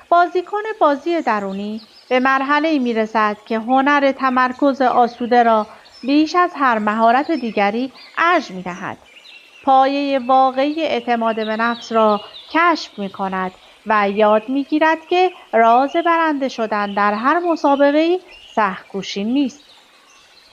بازیکن بازی درونی به مرحله‌ای می‌رسد که هنر تمرکز آسوده را بیش از هر مهارت دیگری ارج می‌دهد. پایه واقعی اعتماد به نفس را کشف می‌کند و یاد می‌گیرد که راز برنده شدن در هر مسابقه‌ای سخت‌کوشی نیست.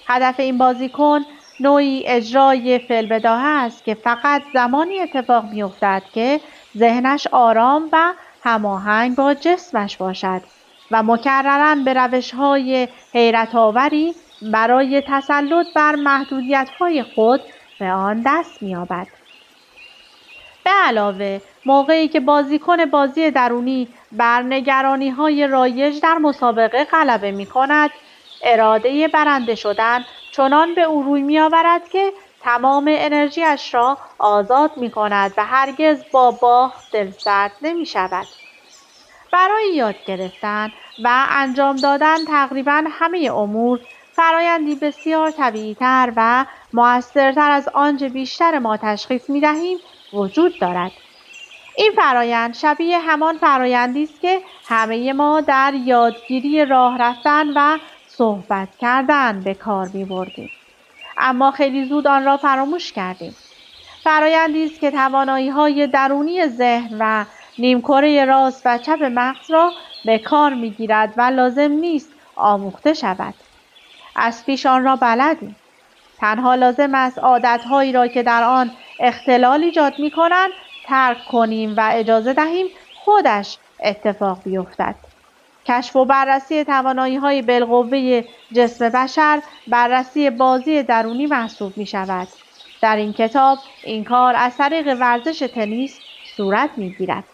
هدف این بازیکن نوعی اجرای فی‌البداهه است که فقط زمانی اتفاق می‌افتد که ذهنش آرام و هماهنگ با جسمش باشد و مکرراً به روش‌های حیرت‌آوری برای تسلط بر محدودیت‌های خود به آن دست می‌یابد. به علاوه، موقعی که بازیکن بازی درونی بر نگرانی‌های رایج در مسابقه غلبه می‌کند، اراده برنده شدن چنان به او روی می‌آورد که تمام انرژی‌اش را آزاد می‌کند و هرگز با باخت دلسرد نمی‌شود. برای یاد گرفتن و انجام دادن تقریباً همه امور، فرایندی بسیار طبیعی‌تر و مؤثرتر از آنچه بیشتر ما تشخیص می‌دهیم وجود دارد. این فرایند شبیه همان فرایندی است که همه ما در یادگیری راه رفتن و صحبت کردن به کار می‌بردیم، اما خیلی زود آن را فراموش کردیم. فرایندی است که توانایی‌های درونی ذهن و نیمکره راست و چپ مغز را به کار می‌گیرد و لازم نیست آموخته شود. از پیش آن را بلدیم. تنها لازم است عادت‌هایی را که در آن اختلال ایجاد می‌کنند ترک کنیم و اجازه دهیم خودش اتفاق بیفتد. کشف و بررسی توانایی‌های بالقوه جسم بشر بررسی بازی درونی محسوب می‌شود. در این کتاب این کار از طریق ورزش تنیس صورت می‌گیرد.